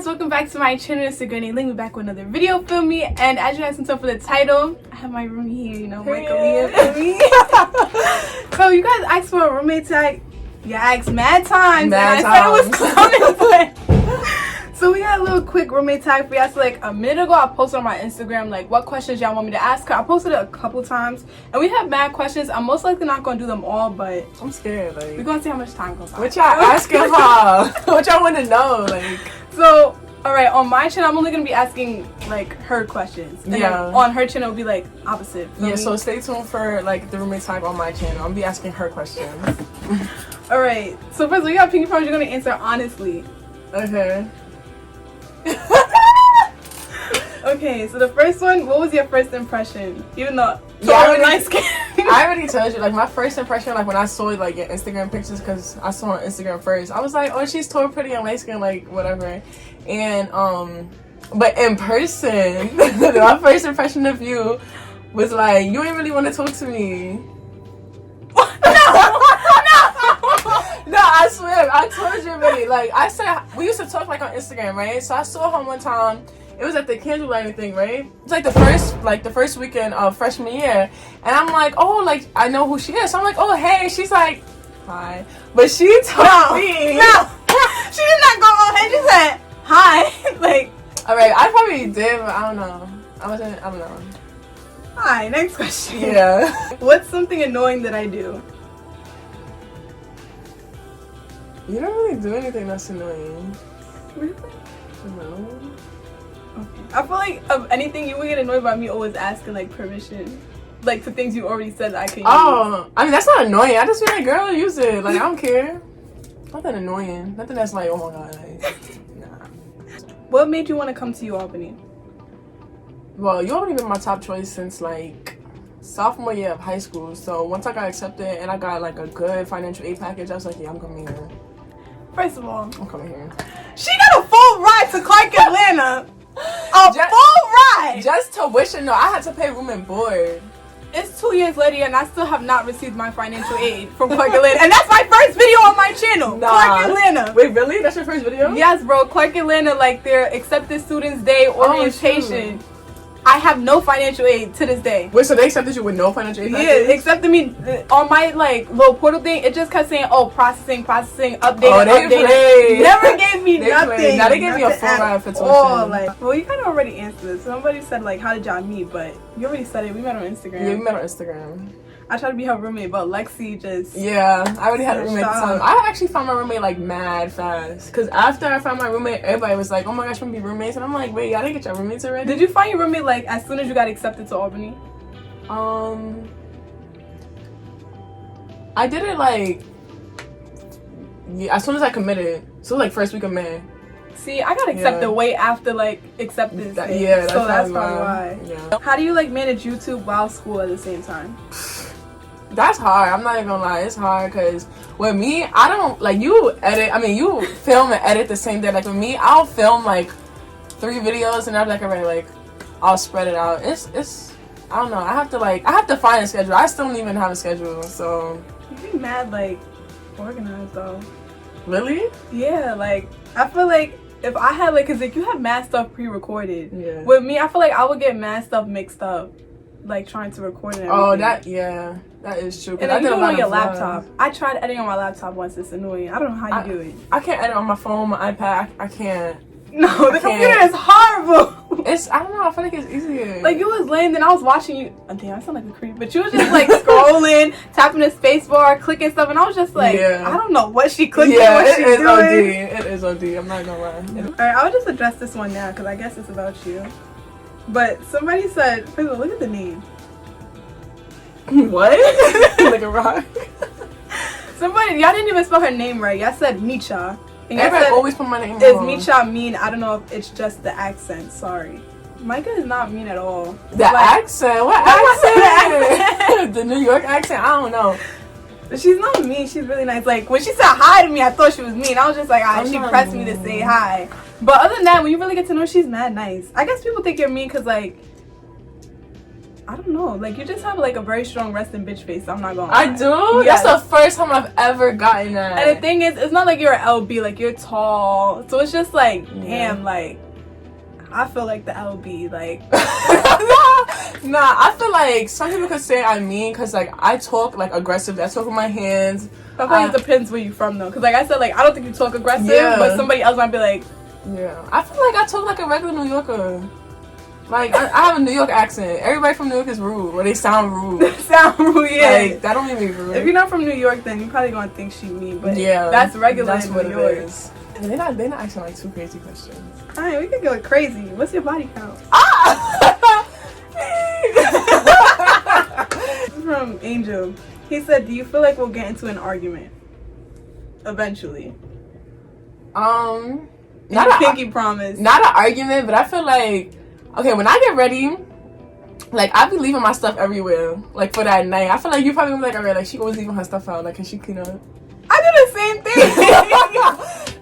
guys, welcome back to my channel. It's your girl LING. We're back with another video, feel me? And as you guys can tell for the title, I have my roomie here, you know, Mícah, feel me? So you guys asked for a roommate tag. You asked mad times, and I said it was coming, but so we got a little quick roommate tag for y'all. So like a minute ago, I posted on my Instagram like what questions y'all want me to ask her. I posted it a couple times, and we have mad questions. I'm most likely not gonna do them all, but I'm scared. Like we're gonna see how much time goes by. What y'all asking her? What y'all want to know? Like, so all right, on my channel, I'm only gonna be asking like her questions, and then on her channel, it'll be like opposite. Yeah, so stay tuned for like the roommate tag on my channel. I'll be asking her questions. All right. So first of all, you got pinky promise. You're gonna answer honestly. Okay. Okay, so the first one, what was your first impression? Even though I already told you, like my first impression, like when I saw like your Instagram pictures, because I saw on Instagram first, I was like, oh, she's tall, pretty, and light skin, like whatever. And but in person, my first impression of you was like, you ain't really want to talk to me. No, I swear, I told you already. Like I said, we used to talk like on Instagram, right? So I saw her one time. It was at the candle lighting thing, right? It's like the first weekend of freshman year, and I'm like, oh, like I know who she is. So I'm like, oh, hey. She's like, hi, but she told me, no, she did not go on. Hey, she said hi. Like, all right, I probably did, but I don't know. I don't know. Hi. Next question. Yeah. What's something annoying that I do? You don't really do anything that's annoying. Really? No. Okay. I feel like of anything you would get annoyed by me always asking like permission, like for things you already said that I can use. Oh, I mean that's not annoying. I just feel like, girl, use it. Like I don't care. Nothing annoying. Nothing that's like, oh my god. Like, nah. What made you want to come to Albany? Well, you already been my top choice since like sophomore year of high school. So once I got accepted and I got like a good financial aid package, I was like, yeah, I'm coming here. First of all, I'm coming here. She got a full ride to Clark, Atlanta. Full ride. Just tuition. No, I had to pay room and board. It's 2 years later and I still have not received my financial aid from Clark, Atlanta. And that's my first video on my channel. Nah. Clark, Atlanta. Wait, really? That's your first video? Yes, bro. Clark, Atlanta, like their accepted students day orientation. Oh, I have no financial aid to this day. Wait, so they accepted you with no financial aid? Yeah, accepted me on my like little portal thing. It just kept saying, "Oh, processing, updating, updating." Never gave me nothing. Now they gave me a full ride for tuition. Oh, like, well, you kind of already answered this. Somebody said like, "How did y'all meet?" But you already said it. We met on Instagram. Yeah, we met on Instagram. I tried to be her roommate, but Lexi just... Yeah, I already had a roommate at the time. I actually found my roommate like mad fast. Because after I found my roommate, everybody was like, oh my gosh, we're gonna be roommates. And I'm like, wait, y'all didn't get your roommates already? Did you find your roommate like as soon as you got accepted to Albany? I did it like... Yeah, as soon as I committed. So like first week of May. See, I got accepted way after like acceptance day. Yeah, so that's probably why. Yeah. How do you like manage YouTube while school at the same time? That's hard. I'm not even gonna lie. It's hard because with me, I don't like you edit. I mean, you film and edit the same day. Like with me, I'll film like 3 videos and I'm like, alright, like I'll spread it out. It's I don't know. I have to find a schedule. I still don't even have a schedule. So you be mad like organized though. Really? Yeah. Like I feel like if I had like, cause like you have mad stuff pre-recorded. Yeah. With me, I feel like I would get mad stuff mixed up, like trying to record it. Oh, that is true. And then you do it on your laptop. I tried editing on my laptop once. It's annoying. I don't know how you do it. I can't edit on my phone, my iPad. I can't. No, the computer is horrible. I don't know. I feel like it's easier. Like you was laying, then I was watching you. Oh, damn, I sound like a creep. But you was just like scrolling, tapping the space bar, clicking stuff, and I was just like, I don't know what she clicking. Yeah, what she doing. It is OD. I'm not gonna lie. All right, I'll just address this one now because I guess it's about you. But somebody said, first of all, look at the name. What? Like a rock. Somebody, y'all didn't even spell her name right. Y'all said Mícah. And everybody always put my name wrong. Is Mícah mean? I don't know if it's just the accent. Sorry. Mícah is not mean at all. The accent? What accent? The New York accent? I don't know. But she's not mean. She's really nice. Like, when she said hi to me, I thought she was mean. I was just like, she pressed me to say hi. But other than that, when you really get to know her, she's mad nice. I guess people think you're mean because, like, I don't know. Like, you just have like a very strong resting bitch face. I'm not gonna I lie. do? Yes. That's the first time I've ever gotten that. And the thing is, it's not like you're an LB. Like, you're tall. So it's just like, damn, like, I feel like the LB. Like, nah, I feel like some people could say I'm mean because, like, I talk, like, aggressive. I talk with my hands. I feel like it depends where you're from, though. Because, like I said, like, I don't think you talk aggressive. But somebody else might be like... Yeah. I feel like I talk like a regular New Yorker. Like, I have a New York accent. Everybody from New York is rude. Or they sound rude. They sound rude, yeah. Like, that don't mean me rude. If you're not from New York, then you're probably going to think she mean. But yeah, that's regular that's in what New it York. is. They're not asking, like, too crazy questions. Alright, we could go crazy. What's your body count? Ah! This is from Angel. He said, do you feel like we'll get into an argument? Eventually. Not a pinky promise. Not an argument, but I feel like, okay, when I get ready, like, I be leaving my stuff everywhere, like, for that night. I feel like you probably be like, alright, like, she always leaving her stuff out, like, can she clean up? I do the same thing.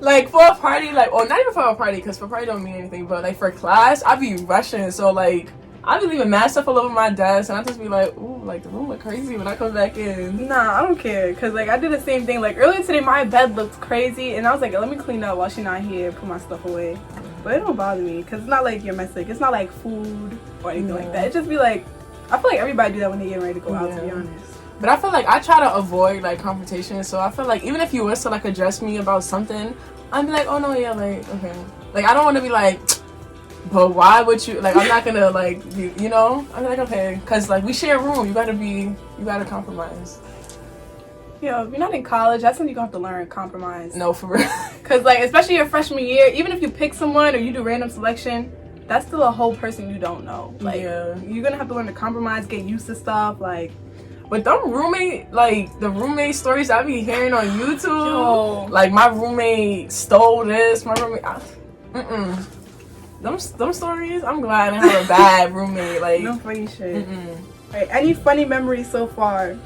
Like, for a party, like, or not even for a party, because for a party don't mean anything, but, like, for class, I be rushing, so, like, I be leaving mad stuff all over my desk, and I just be like, ooh, like, the room look crazy when I come back in. Nah, I don't care, because, like, I did the same thing. Like, earlier today, my bed looked crazy, and I was like, let me clean up while she's not here, put my stuff away. But it don't bother me, because it's not like you're messy. Like, it's not like food or anything like that. It just be like, I feel like everybody do that when they get ready to go out, to be honest. But I feel like I try to avoid, like, confrontation, so I feel like even if you was to, like, address me about something, I'd be like, oh, no, yeah, like, okay. Like, I don't want to be like, but why would you, like, I'm not gonna, like, you know? I'm like, okay, because, like, we share a room, you gotta compromise. Yo, if you're not in college, that's when you're gonna have to learn compromise. No, for real. Because, like, especially your freshman year, even if you pick someone or you do random selection, that's still a whole person you don't know. Like, you're gonna have to learn to compromise, get used to stuff, like... But them the roommate stories I be hearing on YouTube, like, my roommate stole this, my roommate, them stories, I'm glad I didn't have a bad roommate, like. No funny shit. Right, any funny memories so far?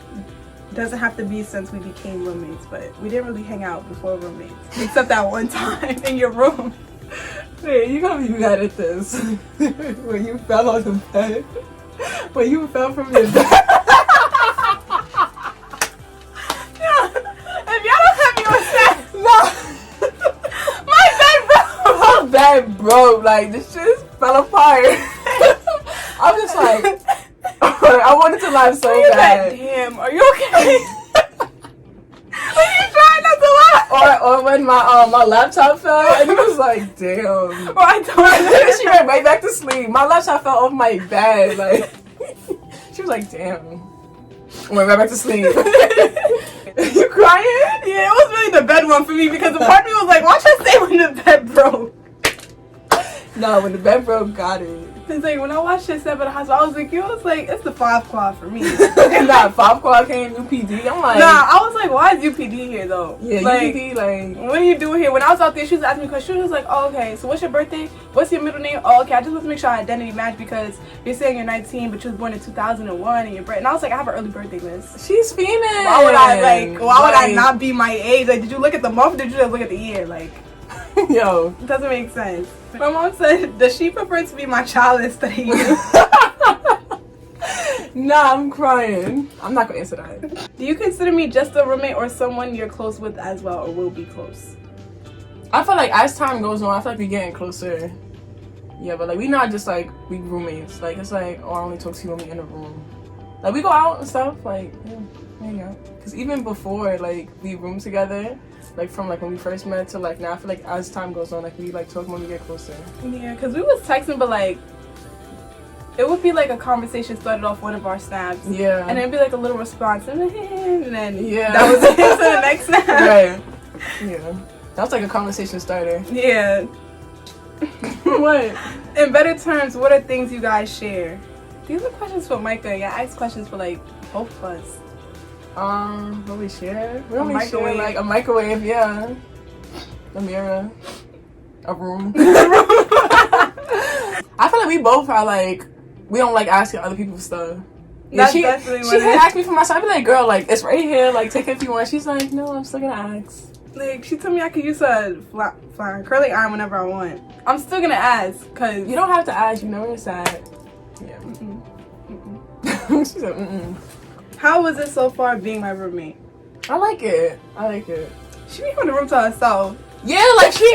Doesn't have to be since we became roommates, but we didn't really hang out before roommates. Except that one time in your room. Wait, you gotta be mad at this. When you fell on the bed. When you fell from your bed. Bed broke, like, this shit just fell apart. I'm just like, I wanted to laugh so bad. Like, damn, are you okay? When you trying not to laugh? Or when my laptop fell, and it was like, damn. Or I told she went right back to sleep. My laptop fell off my bed, like, she was like, damn. Went right back to sleep. You crying? Yeah, it was really the bed one for me, because the part of me was like, watch her say when the bed broke. No, when the bed broke, got it. It's like, when I watched this at the hospital, I was like, yo, it's like, it's the 5 quad for me. And that 5 quad came UPD. I'm like, nah, I was like, why is UPD here though? Yeah, like, UPD, like, what are you doing here? When I was out there, she was asking me questions. She was like, oh, okay, so what's your birthday? What's your middle name? Oh, okay, I just want to make sure our identity match, because you're saying you're 19, but you was born in 2001 and your birthday. And I was like, I have an early birthday list. She's female. Why would I not be my age? Like, did you look at the month or did you just look at the year? Like, yo, it doesn't make sense. My mom said, does she prefer to be my child instead of you? Nah, I'm crying. I'm not gonna answer that. Do you consider me just a roommate or someone you're close with as well, or will be close? I feel like as time goes on, I feel like we're getting closer. Yeah, but like, we not just like, we roommates. Like, it's like, oh, I only talk to you when we in a room. Like, we go out and stuff, like, yeah, hang out. Because even before, like, we room together, like, from like when we first met to like now, I feel like as time goes on, like, we like talk when we get closer. Yeah, because we was texting, but like, it would be like a conversation started off one of our snaps. Yeah. And it'd be like a little response, and then yeah, that was it to the next snap. Right. Yeah. That was like a conversation starter. Yeah. What? In better terms, what are things you guys share? These are questions for Mícah. Yeah, I asked questions for like both of us. What we share? We only share microwave. like a microwave, yeah. A mirror. A room. I feel like we both are like, we don't like asking other people for stuff. Yeah, That's definitely she had asked me for my stuff. I'd be like, girl, like, it's right here, like, take it if you want. She's like, no, I'm still gonna ask. Like, she told me I could use a curling iron whenever I want. I'm still gonna ask, cause you don't have to ask, you know where it's at. Yeah. She said, mm-mm. How was it so far being my roommate? I like it. She be in the room to herself. Yeah, like she.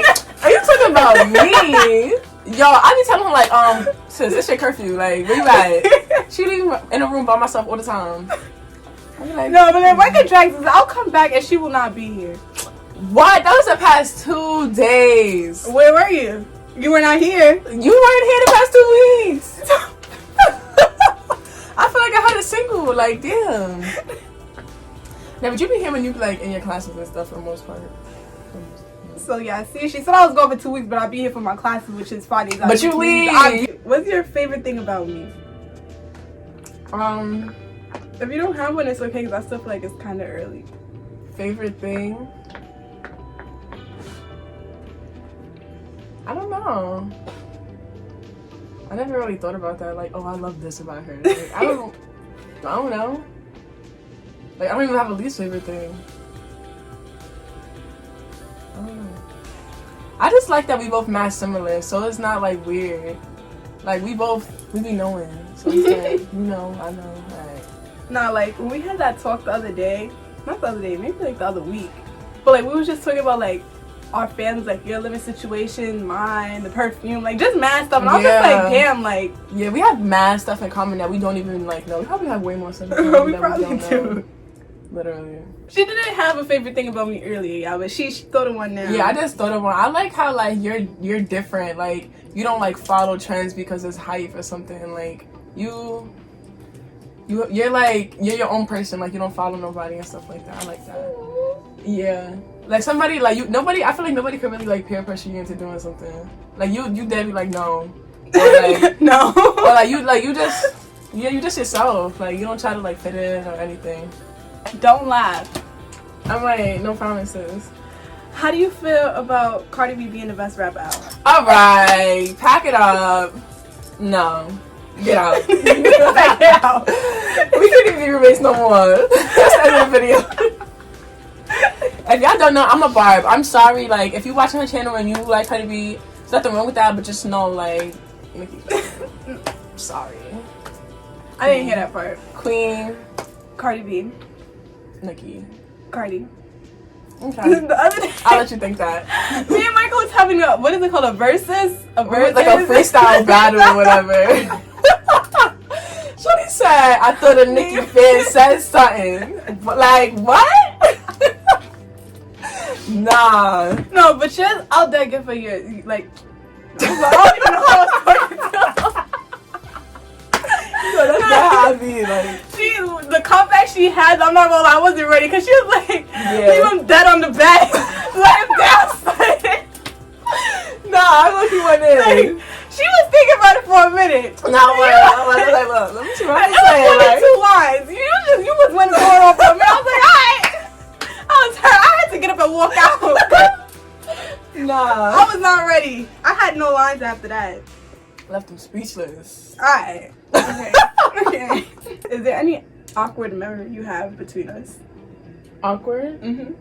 Are you talking about me? Yo, I be telling her like, sis, it's your curfew. Like, where you at? She leave in a room by myself all the time. I be like, no, but then Micah drags us. I'll come back and she will not be here. What? That was the past 2 days. Where were you? You were not here. You weren't here the past 2 weeks. I feel like I had a single. Like, damn. Yeah, but you be here when you be like in your classes and stuff for the most part. So yeah, see, she said I was going for 2 weeks, but I'll be here for my classes, which is Fridays. But you leave. What's your favorite thing about me? If you don't have one, it's okay, because I still feel like it's kind of early. Favorite thing? I don't know. I never really thought about that. Like, oh, I love this about her. Like, I don't know. Like, I don't even have a least favorite thing. I don't know. I just like that we both match similar, so it's not like weird. Like we be knowing, so it's like, you know, I know. Like, nah, like when we had that talk the other day, not the other day, maybe like the other week, but like we was just talking about like our families, like your living situation, mine, the perfume, like just mad stuff, and I was just like, damn, like yeah, we have mad stuff in common that we don't even like know. We probably have way more stuff in common we that probably we don't do. know. Literally. She didn't have a favorite thing about me earlier, yeah, but she thought of one now. Yeah, I just thought of one. I like how like you're different. Like you don't like follow trends because it's hype or something. Like you're your own person. Like you don't follow nobody and stuff like that. I like that. Yeah. Like somebody like you. Nobody. I feel like nobody could really like peer pressure you into doing something. Like you dead be like no. Or like no. Or like you just you just yourself. Like you don't try to like fit in or anything. Don't laugh. I'm like, no promises. How do you feel about Cardi B being the best rapper out? Alright, pack it up. No. Get out. Get out. We couldn't even be roommates no more. That's the end of the video. If y'all don't know, I'm a barb. I'm sorry, like, if you watching her channel and you like Cardi B, there's nothing wrong with that, but just know, like, sorry. I didn't hear that part. Queen. Cardi B. Nicki. Cardi. Okay. The other day, I'll let you think that. me and Michael was having a, what is it called, a versus? A versus? Like a freestyle battle or whatever. Shorty said, I thought a Nicki fan said something. But like, what? Nah. No, but she's out there good for you. Like, I don't even know how it's going. So that's not how I be, like. The comeback she had, I'm not gonna lie, I wasn't ready, because she was like, leave him dead on the bed. Let him down. Nah, I look you went in. Like, she was thinking about it for a minute. Nah, look, let me see what I'm saying. It was Like, 2 lines. You was one going off on me. I was like, alright. I was hurt. I had to get up and walk out. nah. I was not ready. I had no lines after that. Left him speechless. Alright. Okay. Okay. Is there any awkward memory you have between us? Awkward? Mm-hmm.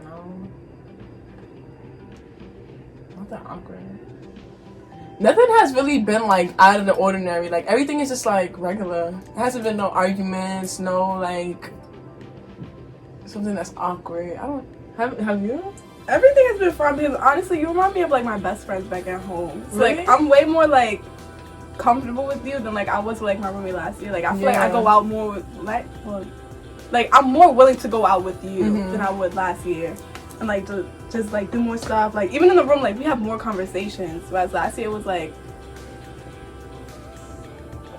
No. Not that awkward. Nothing has really been like out of the ordinary. Like everything is just like regular. It hasn't been no arguments, no like something that's awkward. I don't have you? Everything has been fun because honestly, you remind me of like my best friends back at home. So Really? like I'm way more like comfortable with you than like I was with like my roommate last year. Like I feel like I go out more with like I'm more willing to go out with you than I would last year, and like to just like do more stuff. Like even in the room, like we have more conversations. Whereas last year it was like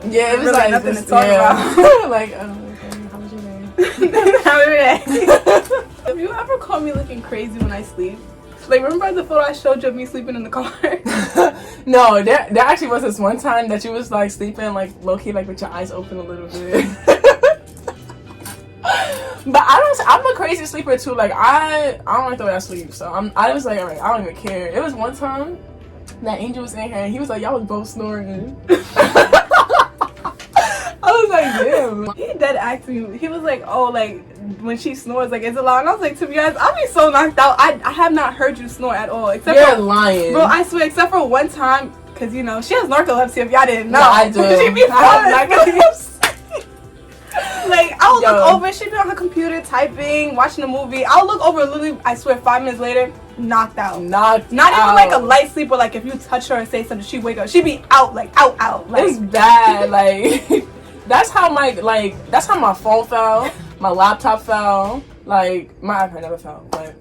yeah, it was really like nothing just, to talk about. like okay, how was your day? How was your day? Have you ever caught me looking crazy when I sleep? Like, remember the photo I showed you of me sleeping in the car? No, there actually was this one time that you was like sleeping like low key, like with your eyes open a little bit. But I'm a crazy sleeper too. Like I don't like the way I sleep, so I was like, alright, I don't even care. It was one time that Angel was in here and he was like, y'all was both snoring. I was like, damn. He did ask me. He was like, oh, like when she snores, like is it loud? And I was like, to be honest, I'll be so knocked out. I have not heard you snore at all. Except You're for, lying. Bro, I swear, except for one time Cause you know she has narcolepsy. If y'all didn't know, No, I do. She be narcolepsy. Like I'll look over. She'd be on her computer typing, watching a movie. I'll look over. Literally, I swear, 5 minutes later, knocked out. Not even like a light sleep, or like if you touch her or say something, she wake up. She'd be out, like out. Like, it's bad. Like that's how my phone fell. My laptop fell. Like my iPad never fell. But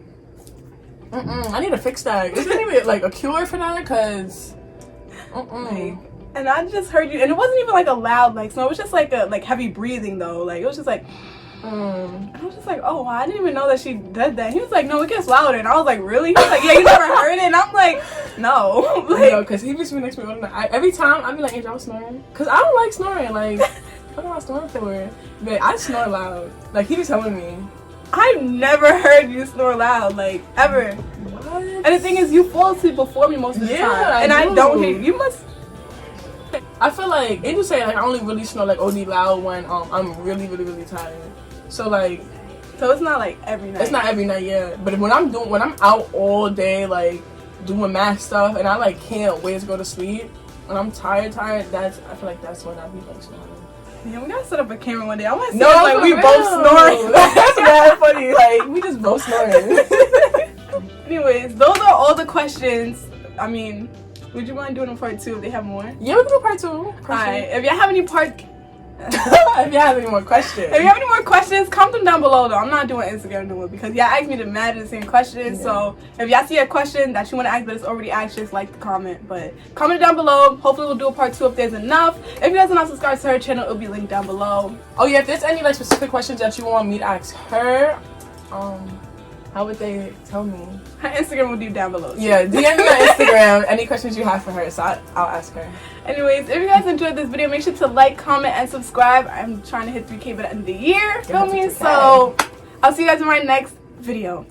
I need to fix that. Is there even like a cure for that? Cause and I just heard you, and it wasn't even like a loud like snore. It was just like a heavy breathing though. Like it was just like. And I was just like, oh, I didn't even know that she did that. He was like, no, it gets louder. And I was like, really? He was like, yeah, you never heard it? And I'm like, no. Like, no, because he be sitting next to me all the night. Every time I be like, Angel, I'm snoring. Because I don't like snoring. Like, what am I snoring for? But I snore loud. Like, he be telling me. I've never heard you snore loud, like, ever. What? And the thing is, you fall asleep before me most of the time. And I don't hear you. You must. I feel like, Angel say, like, I only really snore, like, OD loud when I'm really, really, really tired. So like, so it's not like every night. It's not every night, yeah. But when I'm out all day, like doing math stuff, and I like can't wait to go to sleep, when I'm tired, I feel like that's when I be like snoring. Yeah, we gotta set up a camera one day. I want to see no, like we both snoring. That's mad funny. Like we just both snoring. Anyways, those are all the questions. I mean, would you mind doing a part 2 if they have more? Yeah, we can do part 2. Alright, if y'all have any if you have any more questions, comment them down below though. I'm not doing Instagram no more because y'all asked me to mad the same questions. Yeah. So if y'all see a question that you want to ask but it's already asked, just like the comment. But comment it down below. Hopefully we'll do a part 2 if there's enough. If you guys are not subscribed to her channel, it'll be linked down below. Oh yeah, if there's any like specific questions that you want me to ask her, how would they tell me? Her Instagram will be down below. Yeah, DM me on Instagram any questions you have for her, so I'll ask her. Anyways, if you guys enjoyed this video, make sure to like, comment, and subscribe. I'm trying to hit 3K by the end of the year. Feel me? So I'll see you guys in my next video.